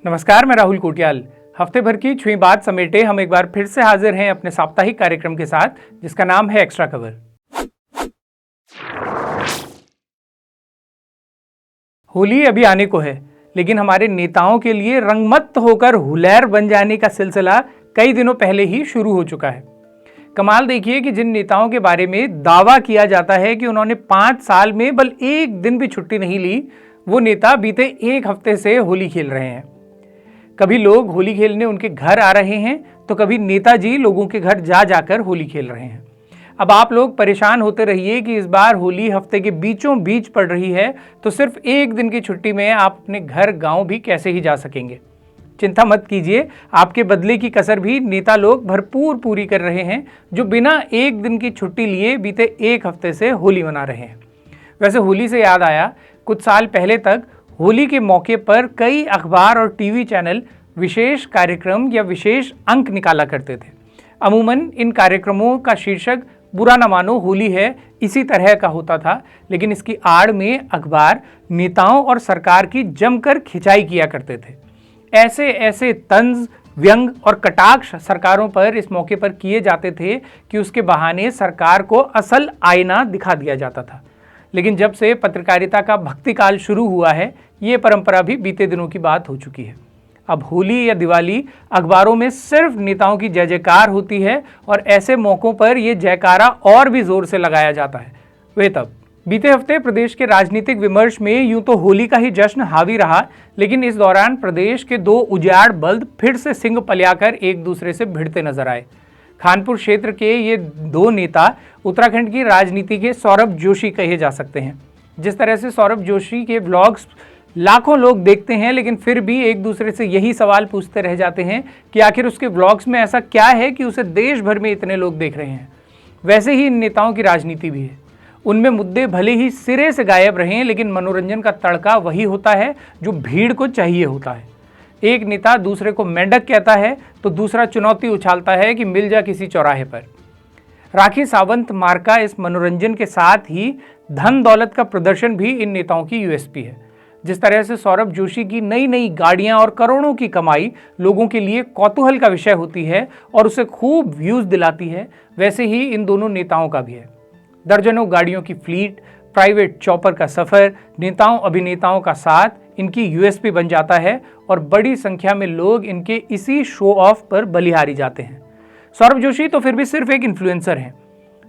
नमस्कार, मैं राहुल कोटियाल। हफ्ते भर की छुई बात समेटे हम एक बार फिर से हाजिर हैं अपने साप्ताहिक कार्यक्रम के साथ, जिसका नाम है एक्स्ट्रा कवर। होली अभी आने को है, लेकिन हमारे नेताओं के लिए रंगमत्त होकर हुलैर बन जाने का सिलसिला कई दिनों पहले ही शुरू हो चुका है। कमाल देखिए कि जिन नेताओं के बारे में दावा किया जाता है कि उन्होंने 5 साल में बल एक दिन भी छुट्टी नहीं ली, वो नेता बीते एक हफ्ते से होली खेल रहे हैं। कभी लोग होली खेलने उनके घर आ रहे हैं, तो कभी नेताजी लोगों के घर जा जाकर होली खेल रहे हैं। अब आप लोग परेशान होते रहिए कि इस बार होली हफ्ते के बीचों बीच पड़ रही है, तो सिर्फ एक दिन की छुट्टी में आप अपने घर गांव भी कैसे ही जा सकेंगे। चिंता मत कीजिए, आपके बदले की कसर भी नेता लोग भरपूर पूरी कर रहे हैं, जो बिना एक दिन की छुट्टी लिए बीते एक हफ्ते से होली मना रहे हैं। वैसे होली से याद आया, कुछ साल पहले तक होली के मौके पर कई अखबार और टीवी चैनल विशेष कार्यक्रम या विशेष अंक निकाला करते थे। अमूमन इन कार्यक्रमों का शीर्षक बुरा न मानो होली है इसी तरह का होता था, लेकिन इसकी आड़ में अखबार नेताओं और सरकार की जमकर खिंचाई किया करते थे। ऐसे ऐसे तंज, व्यंग और कटाक्ष सरकारों पर इस मौके पर किए जाते थे कि उसके बहाने सरकार को असल आईना दिखा दिया जाता था। लेकिन जब से पत्रकारिता का भक्ति काल शुरू हुआ है, ये परंपरा भी बीते दिनों की बात हो चुकी है। अब होली या दिवाली अखबारों में सिर्फ नेताओं की जय जयकार होती है, और ऐसे मौक़ों पर ये जयकारा और भी जोर से लगाया जाता है। वे तब बीते हफ्ते प्रदेश के राजनीतिक विमर्श में यूं तो होली का ही जश्न हावी रहा, लेकिन इस दौरान प्रदेश के दो उजाड़ बल्द फिर से सिंग पलियाकर एक दूसरे से भिड़ते नजर आए। खानपुर क्षेत्र के ये दो नेता उत्तराखंड की राजनीति के सौरभ जोशी कहे जा सकते हैं। जिस तरह से सौरभ जोशी के व्लॉग्स लाखों लोग देखते हैं, लेकिन फिर भी एक दूसरे से यही सवाल पूछते रह जाते हैं कि आखिर उसके व्लॉग्स में ऐसा क्या है कि उसे देश भर में इतने लोग देख रहे हैं। वैसे ही इन नेताओं की राजनीति भी है। उनमें मुद्दे भले ही सिरे से गायब रहें, लेकिन मनोरंजन का तड़का वही होता है जो भीड़ को चाहिए होता है। एक नेता दूसरे को मेंढक कहता है, तो दूसरा चुनौती उछालता है कि मिल जा किसी चौराहे पर। राखी सावंत मार्का इस मनोरंजन के साथ ही धन दौलत का प्रदर्शन भी इन नेताओं की यूएसपी है। जिस तरह से सौरभ जोशी की नई नई गाड़ियां और करोड़ों की कमाई लोगों के लिए कौतूहल का विषय होती है और उसे खूब व्यूज दिलाती है, वैसे ही इन दोनों नेताओं का भी है। दर्जनों गाड़ियों की फ्लीट, प्राइवेट चॉपर का सफर, नेताओं अभिनेताओं का साथ इनकी यूएसपी बन जाता है, और बड़ी संख्या में लोग इनके इसी शो ऑफ पर बलिहारी जाते हैं। सौरभ जोशी तो फिर भी सिर्फ एक इन्फ्लुएंसर हैं,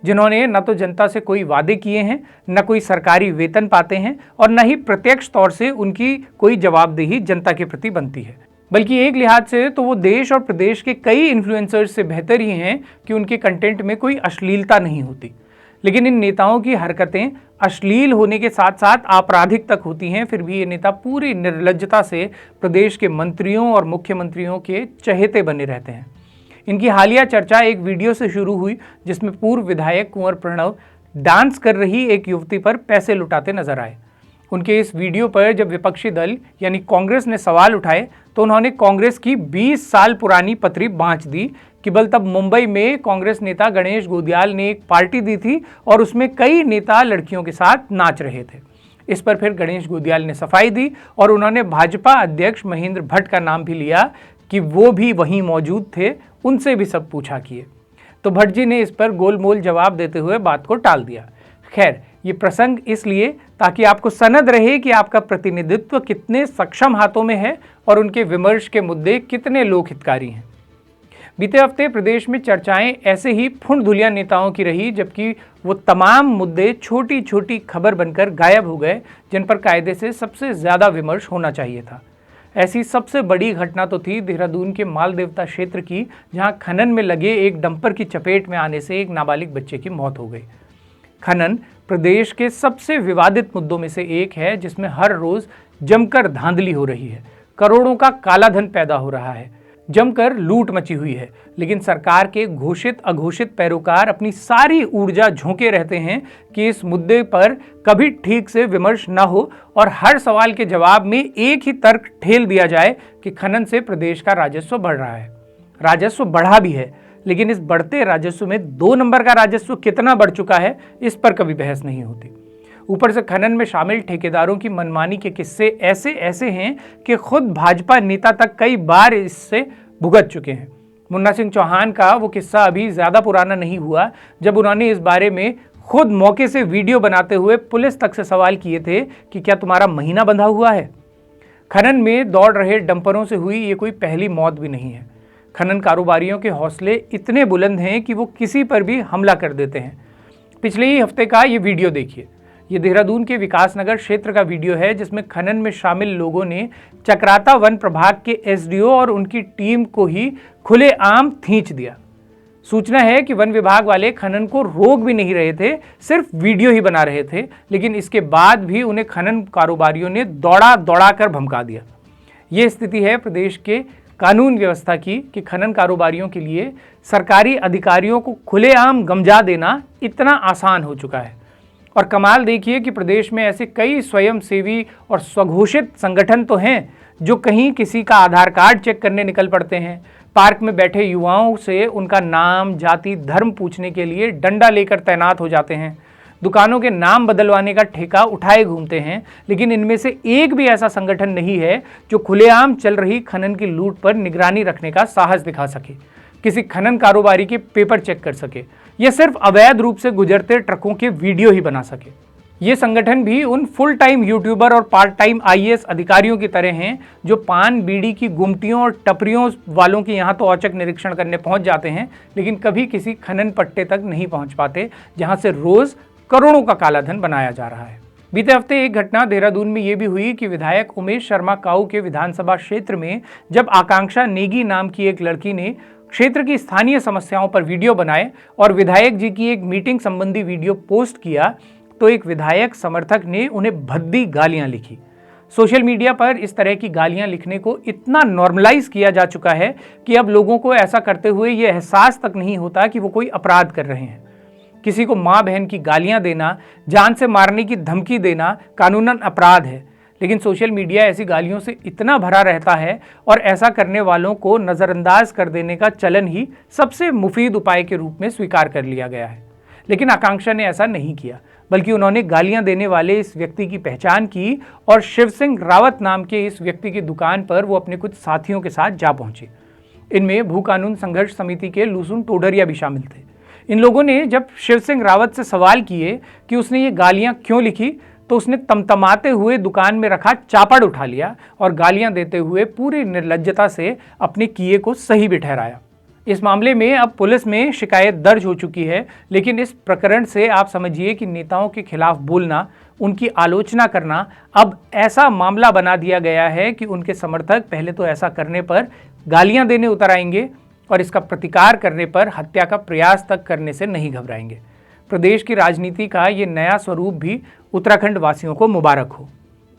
जिन्होंने न तो जनता से कोई वादे किए हैं, न कोई सरकारी वेतन पाते हैं, और न ही प्रत्यक्ष तौर से उनकी कोई जवाबदेही जनता के प्रति बनती है। बल्कि एक लिहाज से तो वो देश और प्रदेश के कई इन्फ्लुएंसर्स से बेहतर ही हैं कि उनके कंटेंट में कोई अश्लीलता नहीं होती। लेकिन इन नेताओं की हरकतें अश्लील होने के साथ साथ आपराधिक तक होती हैं, फिर भी ये नेता पूरी निर्लज्जता से प्रदेश के मंत्रियों और मुख्यमंत्रियों के चहेते बने रहते हैं। इनकी हालिया चर्चा एक वीडियो से शुरू हुई, जिसमें पूर्व विधायक कुंवर प्रणव डांस कर रही एक युवती पर पैसे लुटाते नजर आए। उनके इस वीडियो पर जब विपक्षी दल यानी कांग्रेस ने सवाल उठाए, तो उन्होंने कांग्रेस की 20 साल पुरानी पत्री बांच दी कि बल तब मुंबई में कांग्रेस नेता गणेश गोदियाल ने एक पार्टी दी थी और उसमें कई नेता लड़कियों के साथ नाच रहे थे। इस पर फिर गणेश गोदियाल ने सफाई दी, और उन्होंने भाजपा अध्यक्ष महेंद्र भट्ट का नाम भी लिया कि वो भी वहीं मौजूद थे, उनसे भी सब पूछा किए। तो भट्ट जी ने इस पर गोलमोल जवाब देते हुए बात को टाल दिया। खैर, ये प्रसंग इसलिए ताकि आपको सनद रहे कि आपका प्रतिनिधित्व कितने सक्षम हाथों में है और उनके विमर्श के मुद्दे कितने लोकहितकारी हैं। बीते हफ्ते प्रदेश में चर्चाएं ऐसे ही फुंडधुलिया नेताओं की रही, जबकि वो तमाम मुद्दे छोटी छोटी खबर बनकर गायब हो गए, जिन पर कायदे से सबसे ज्यादा विमर्श होना चाहिए था। ऐसी सबसे बड़ी घटना तो थी देहरादून के मालदेवता क्षेत्र की, जहां खनन में लगे एक डंपर की चपेट में आने से एक नाबालिग बच्चे की मौत हो गई। खनन प्रदेश के सबसे विवादित मुद्दों में से एक है, जिसमें हर रोज जमकर धांधली हो रही है, करोड़ों का काला धन पैदा हो रहा है, जमकर लूट मची हुई है। लेकिन सरकार के घोषित अघोषित पैरोकार अपनी सारी ऊर्जा झोंके रहते हैं कि इस मुद्दे पर कभी ठीक से विमर्श न हो, और हर सवाल के जवाब में एक ही तर्क ठेल दिया जाए कि खनन से प्रदेश का राजस्व बढ़ रहा है। राजस्व बढ़ा भी है, लेकिन इस बढ़ते राजस्व में 2 नंबर का राजस्व कितना बढ़ चुका है, इस पर कभी बहस नहीं होती। ऊपर से खनन में शामिल ठेकेदारों की मनमानी के किस्से ऐसे ऐसे हैं कि खुद भाजपा नेता तक कई बार इससे भुगत चुके हैं। मुन्ना सिंह चौहान का वो किस्सा अभी ज़्यादा पुराना नहीं हुआ जब उन्होंने इस बारे में खुद मौके से वीडियो बनाते हुए पुलिस तक से सवाल किए थे कि क्या तुम्हारा महीना बंधा हुआ है। खनन में दौड़ रहे डंपरों से हुई ये कोई पहली मौत भी नहीं है। खनन कारोबारियों के हौसले इतने बुलंद हैं कि वो किसी पर भी हमला कर देते हैं। पिछले ही हफ्ते का ये वीडियो देखिए। ये देहरादून के विकासनगर क्षेत्र का वीडियो है जिसमें खनन में शामिल लोगों ने चक्राता वन प्रभाग के एसडीओ और उनकी टीम को ही खुलेआम खींच दिया। सूचना है कि वन विभाग वाले खनन को रोक भी नहीं रहे थे, सिर्फ वीडियो ही बना रहे थे, लेकिन इसके बाद भी उन्हें खनन कारोबारियों ने दौड़ा कर भमका दिया। ये स्थिति है प्रदेश के कानून व्यवस्था की कि खनन कारोबारियों के लिए सरकारी अधिकारियों को खुलेआम गमजा देना इतना आसान हो चुका है। और कमाल देखिए कि प्रदेश में ऐसे कई स्वयंसेवी और स्वघोषित संगठन तो हैं जो कहीं किसी का आधार कार्ड चेक करने निकल पड़ते हैं, पार्क में बैठे युवाओं से उनका नाम, जाति, धर्म पूछने के लिए डंडा लेकर तैनात हो जाते हैं, दुकानों के नाम बदलवाने का ठेका उठाए घूमते हैं, लेकिन इनमें से एक भी ऐसा संगठन नहीं है जो खुलेआम चल रही खनन की लूट पर निगरानी रखने का साहस दिखा सके, किसी खनन कारोबारी के पेपर चेक कर सके या सिर्फ अवैध रूप से गुजरते ट्रकों के वीडियो ही बना सके। ये संगठन भी उन फुल टाइम यूट्यूबर और पार्ट टाइम आईएएस अधिकारियों की तरह हैं जो पान बीड़ी की गुमटियों और टपरियों वालों के यहाँ तो औचक निरीक्षण करने पहुंच जाते हैं, लेकिन कभी किसी खनन पट्टे तक नहीं पहुंच पाते जहां से रोज करोड़ों का कालाधन बनाया जा रहा है। बीते हफ्ते एक घटना देहरादून में ये भी हुई कि विधायक उमेश शर्मा काऊ के विधानसभा क्षेत्र में जब आकांक्षा नेगी नाम की एक लड़की ने क्षेत्र की स्थानीय समस्याओं पर वीडियो बनाए और विधायक जी की एक मीटिंग संबंधी वीडियो पोस्ट किया तो एक विधायक समर्थक ने उन्हें भद्दी गालियां लिखी। सोशल मीडिया पर इस तरह की गालियां लिखने को इतना नॉर्मलाइज किया जा चुका है कि अब लोगों को ऐसा करते हुए ये एहसास तक नहीं होता कि वो कोई अपराध कर रहे हैं। किसी को माँ बहन की गालियां देना, जान से मारने की धमकी देना कानूनन अपराध है, लेकिन सोशल मीडिया ऐसी गालियों से इतना भरा रहता है और ऐसा करने वालों को नज़रअंदाज कर देने का चलन ही सबसे मुफीद उपाय के रूप में स्वीकार कर लिया गया है। लेकिन आकांक्षा ने ऐसा नहीं किया, बल्कि उन्होंने गालियां देने वाले इस व्यक्ति की पहचान की और शिव सिंह रावत नाम के इस व्यक्ति की दुकान पर वो अपने कुछ साथियों के साथ जा पहुंचे। इनमें भू कानून संघर्ष समिति के लूसुन टोडरिया भी शामिल थे। इन लोगों ने जब शिव सिंह रावत से सवाल किए कि उसने ये गालियां क्यों लिखी तो उसने तमतमाते हुए दुकान में रखा चापड़ उठा लिया और गालियां देते हुए पूरी निर्लज्जता से अपने किए को सही भी ठहराया। इस मामले में अब पुलिस में शिकायत दर्ज हो चुकी है, लेकिन इस प्रकरण से आप समझिए कि नेताओं के खिलाफ बोलना, उनकी आलोचना करना अब ऐसा मामला बना दिया गया है कि उनके समर्थक पहले तो ऐसा करने पर गालियां देने उतर आएंगे और इसका प्रतिकार करने पर हत्या का प्रयास तक करने से नहीं घबराएंगे। प्रदेश की राजनीति का ये नया स्वरूप भी उत्तराखंड वासियों को मुबारक हो।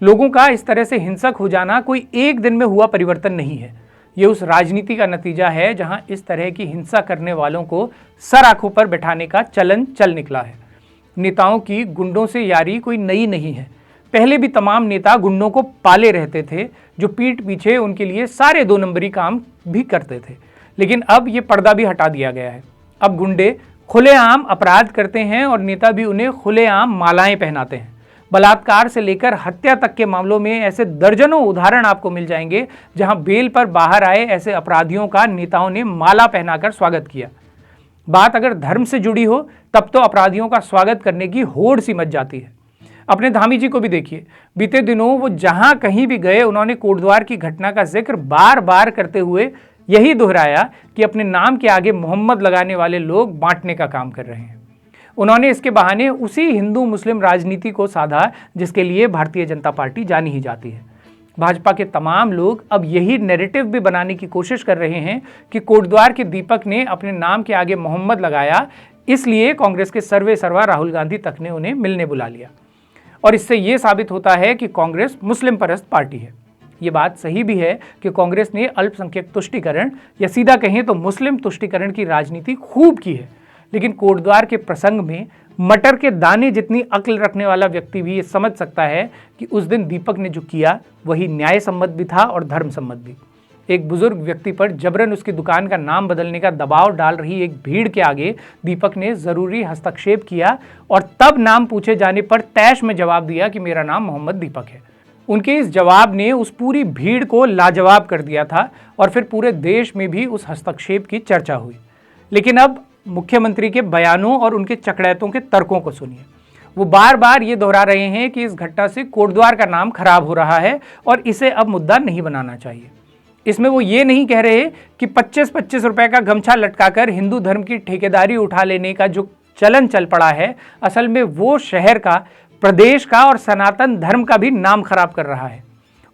लोगों का इस तरह से हिंसक हो जाना कोई एक दिन में हुआ परिवर्तन नहीं है, ये उस राजनीति का नतीजा है जहां इस तरह की हिंसा करने वालों को सर आंखों पर बैठाने का चलन चल निकला है। नेताओं की गुंडों से यारी कोई नई नहीं है। पहले भी तमाम नेता गुंडों को पाले रहते थे जो पीठ पीछे उनके लिए सारे 2 नंबरी काम भी करते थे, लेकिन अब ये पर्दा भी हटा दिया गया है। अब गुंडे खुलेआम अपराध करते हैं और नेता भी उन्हें खुलेआम मालाएं पहनाते हैं। बलात्कार से लेकर हत्या तक के मामलों में ऐसे दर्जनों उदाहरण आपको मिल जाएंगे जहां बेल पर बाहर आए ऐसे अपराधियों का नेताओं ने माला पहनाकर स्वागत किया। बात अगर धर्म से जुड़ी हो तब तो अपराधियों का स्वागत करने की होड़ सी मच जाती है। अपने धामी जी को भी देखिए, बीते दिनों वो जहां कहीं भी गए उन्होंने कोटद्वार की घटना का जिक्र बार बार करते हुए यही दोहराया कि अपने नाम के आगे मोहम्मद लगाने वाले लोग बांटने का काम कर रहे हैं। उन्होंने इसके बहाने उसी हिंदू मुस्लिम राजनीति को साधा जिसके लिए भारतीय जनता पार्टी जानी ही जाती है। भाजपा के तमाम लोग अब यही नैरेटिव भी बनाने की कोशिश कर रहे हैं कि कोटद्वार के दीपक ने अपने नाम के आगे मोहम्मद लगाया, इसलिए कांग्रेस के सर्वे सर्वा राहुल गांधी तक ने उन्हें मिलने बुला लिया। और इससे यह साबित होता है कि कांग्रेस मुस्लिम परस्त पार्टी है। ये बात सही भी है कि कांग्रेस ने अल्पसंख्यक तुष्टीकरण या सीधा कहें तो मुस्लिम तुष्टीकरण की राजनीति खूब की है, लेकिन कोटद्वार के प्रसंग में मटर के दाने जितनी अक्ल रखने वाला व्यक्ति भी ये समझ सकता है कि उस दिन दीपक ने जो किया वही न्याय सम्मत भी था और धर्म सम्मत भी। एक बुजुर्ग व्यक्ति पर जबरन उसकी दुकान का नाम बदलने का दबाव डाल रही एक भीड़ के आगे दीपक ने जरूरी हस्तक्षेप किया और तब नाम पूछे जाने पर तैश में जवाब दिया कि मेरा नाम मोहम्मद दीपक है। उनके इस जवाब ने उस पूरी भीड़ को लाजवाब कर दिया था और फिर पूरे देश में भी उस हस्तक्षेप की चर्चा हुई। लेकिन अब मुख्यमंत्री के बयानों और उनके चकड़ैतों के तर्कों को सुनिए। वो बार बार ये दोहरा रहे हैं कि इस घटना से कोटद्वार का नाम खराब हो रहा है और इसे अब मुद्दा नहीं बनाना चाहिए। इसमें वो ये नहीं कह रहे कि 25-25 रुपए का गमछा लटकाकर हिंदू धर्म की ठेकेदारी उठा लेने का जो चलन चल पड़ा है, असल में वो शहर का, प्रदेश का और सनातन धर्म का भी नाम खराब कर रहा है।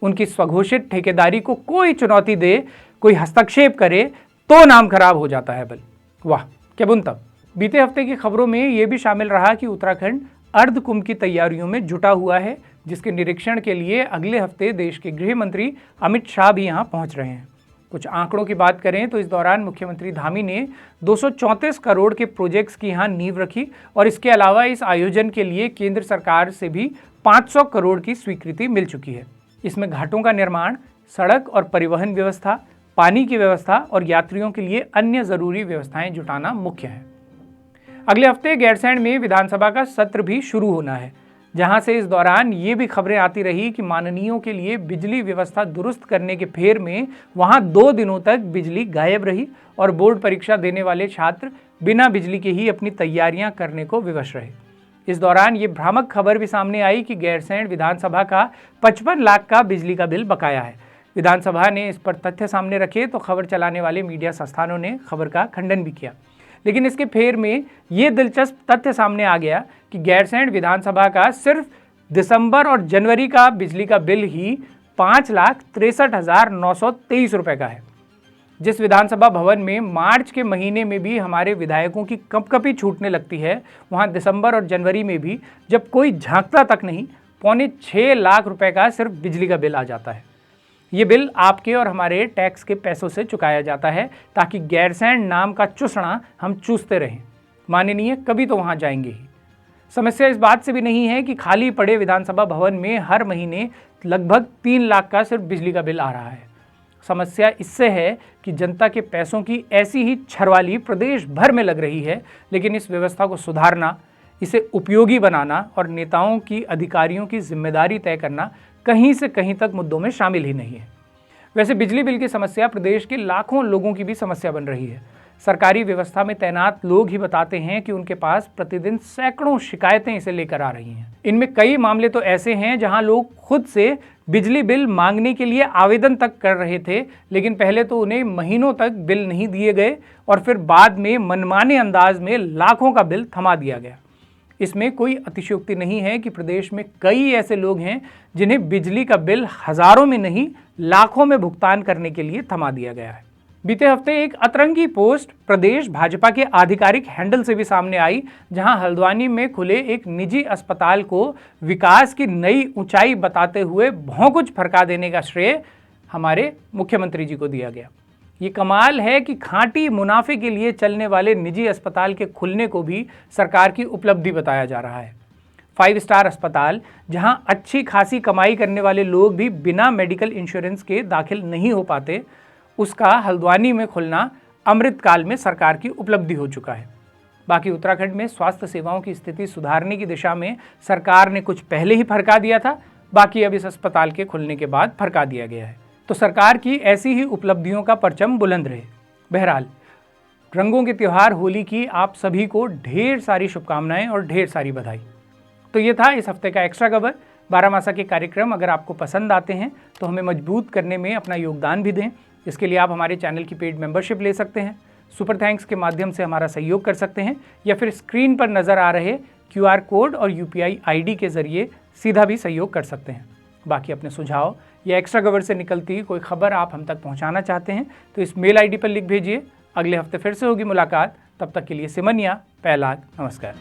उनकी स्वघोषित ठेकेदारी को कोई चुनौती दे, कोई हस्तक्षेप करे तो नाम खराब हो जाता है। बल वाह क्या बुनतब। बीते हफ्ते की खबरों में ये भी शामिल रहा कि उत्तराखंड अर्ध कुंभ की तैयारियों में जुटा हुआ है, जिसके निरीक्षण के लिए अगले हफ्ते देश के गृह मंत्री अमित शाह भी यहां पहुंच रहे हैं। कुछ आंकड़ों की बात करें तो इस दौरान मुख्यमंत्री धामी ने 234 करोड़ के प्रोजेक्ट्स की यहां नींव रखी और इसके अलावा इस आयोजन के लिए केंद्र सरकार से भी 500 करोड़ की स्वीकृति मिल चुकी है। इसमें घाटों का निर्माण, सड़क और परिवहन व्यवस्था, पानी की व्यवस्था और यात्रियों के लिए अन्य जरूरी व्यवस्थाएं जुटाना मुख्य है। अगले हफ्ते गैरसैंण में विधानसभा का सत्र भी शुरू होना है, जहां से इस दौरान ये भी खबरें आती रही कि माननीयों के लिए बिजली व्यवस्था दुरुस्त करने के फेर में वहां 2 दिनों तक बिजली गायब रही और बोर्ड परीक्षा देने वाले छात्र बिना बिजली के ही अपनी तैयारियां करने को विवश रहे। इस दौरान ये भ्रामक खबर भी सामने आई कि गैरसैंण विधानसभा का 55 लाख का बिजली का बिल बकाया है। विधानसभा ने इस पर तथ्य सामने रखे तो खबर चलाने वाले मीडिया संस्थानों ने खबर का खंडन भी किया, लेकिन इसके फेर में ये दिलचस्प तथ्य सामने आ गया कि गैरसैंण विधानसभा का सिर्फ दिसंबर और जनवरी का बिजली का बिल ही 5,63,923 रुपए का है। जिस विधानसभा भवन में मार्च के महीने में भी हमारे विधायकों की कंपकपी छूटने लगती है, वहां दिसंबर और जनवरी में भी जब कोई झांकता तक नहीं, 6.25 लाख रुपए का सिर्फ बिजली का बिल आ जाता है। ये बिल आपके और हमारे टैक्स के पैसों से चुकाया जाता है ताकि गैरसैंण नाम का चूसना हम चूसते रहें। माननीय कभी तो वहां जाएंगे ही। समस्या इस बात से भी नहीं है कि खाली पड़े विधानसभा भवन में हर महीने लगभग 3 लाख का सिर्फ बिजली का बिल आ रहा है। समस्या इससे है कि जनता के पैसों की ऐसी ही छरवाली प्रदेश भर में लग रही है, लेकिन इस व्यवस्था को सुधारना, इसे उपयोगी बनाना और नेताओं की, अधिकारियों की जिम्मेदारी तय करना कहीं से कहीं तक मुद्दों में शामिल ही नहीं है। वैसे बिजली बिल की समस्या प्रदेश के लाखों लोगों की भी समस्या बन रही है। सरकारी व्यवस्था में तैनात लोग ही बताते हैं कि उनके पास प्रतिदिन सैकड़ों शिकायतें इसे लेकर आ रही हैं। इनमें कई मामले तो ऐसे हैं जहां लोग खुद से बिजली बिल मांगने के लिए आवेदन तक कर रहे थे, लेकिन पहले तो उन्हें महीनों तक बिल नहीं दिए गए और फिर बाद में मनमाने अंदाज में लाखों का बिल थमा दिया गया। इसमें कोई अतिशयोक्ति नहीं है कि प्रदेश में कई ऐसे लोग हैं जिन्हें बिजली का बिल हजारों में नहीं, लाखों में भुगतान करने के लिए थमा दिया गया है। बीते हफ्ते एक अतरंगी पोस्ट प्रदेश भाजपा के आधिकारिक हैंडल से भी सामने आई, जहां हल्द्वानी में खुले एक निजी अस्पताल को विकास की नई ऊंचाई बताते हुए भौंकुच फरका देने का श्रेय हमारे मुख्यमंत्री जी को दिया गया। ये कमाल है कि खांटी मुनाफे के लिए चलने वाले निजी अस्पताल के खुलने को भी सरकार की उपलब्धि बताया जा रहा है। 5 स्टार अस्पताल, जहां अच्छी खासी कमाई करने वाले लोग भी बिना मेडिकल इंश्योरेंस के दाखिल नहीं हो पाते, उसका हल्द्वानी में खुलना अमृतकाल में सरकार की उपलब्धि हो चुका है। बाकी उत्तराखंड में स्वास्थ्य सेवाओं की स्थिति सुधारने की दिशा में सरकार ने कुछ पहले ही फरका दिया था, बाकी अब इस अस्पताल के खुलने के बाद फरका दिया गया है। तो सरकार की ऐसी ही उपलब्धियों का परचम बुलंद रहे। बहरहाल, रंगों के त्योहार होली की आप सभी को ढेर सारी शुभकामनाएं और ढेर सारी बधाई। तो ये था इस हफ्ते का एक्स्ट्रा खबर। 12 मासा के कार्यक्रम अगर आपको पसंद आते हैं तो हमें मजबूत करने में अपना योगदान भी दें। इसके लिए आप हमारे चैनल की पेड मेंबरशिप ले सकते हैं, सुपर थैंक्स के माध्यम से हमारा सहयोग कर सकते हैं, या फिर स्क्रीन पर नज़र आ रहे QR कोड और UPI ID के जरिए सीधा भी सहयोग कर सकते हैं। बाकी अपने सुझाव या एक्स्ट्रा खबर से निकलती कोई खबर आप हम तक पहुंचाना चाहते हैं तो इस मेल ID पर लिख भेजिए। अगले हफ्ते फिर से होगी मुलाकात। तब तक के लिए सिमनिया, पहलाग, नमस्कार।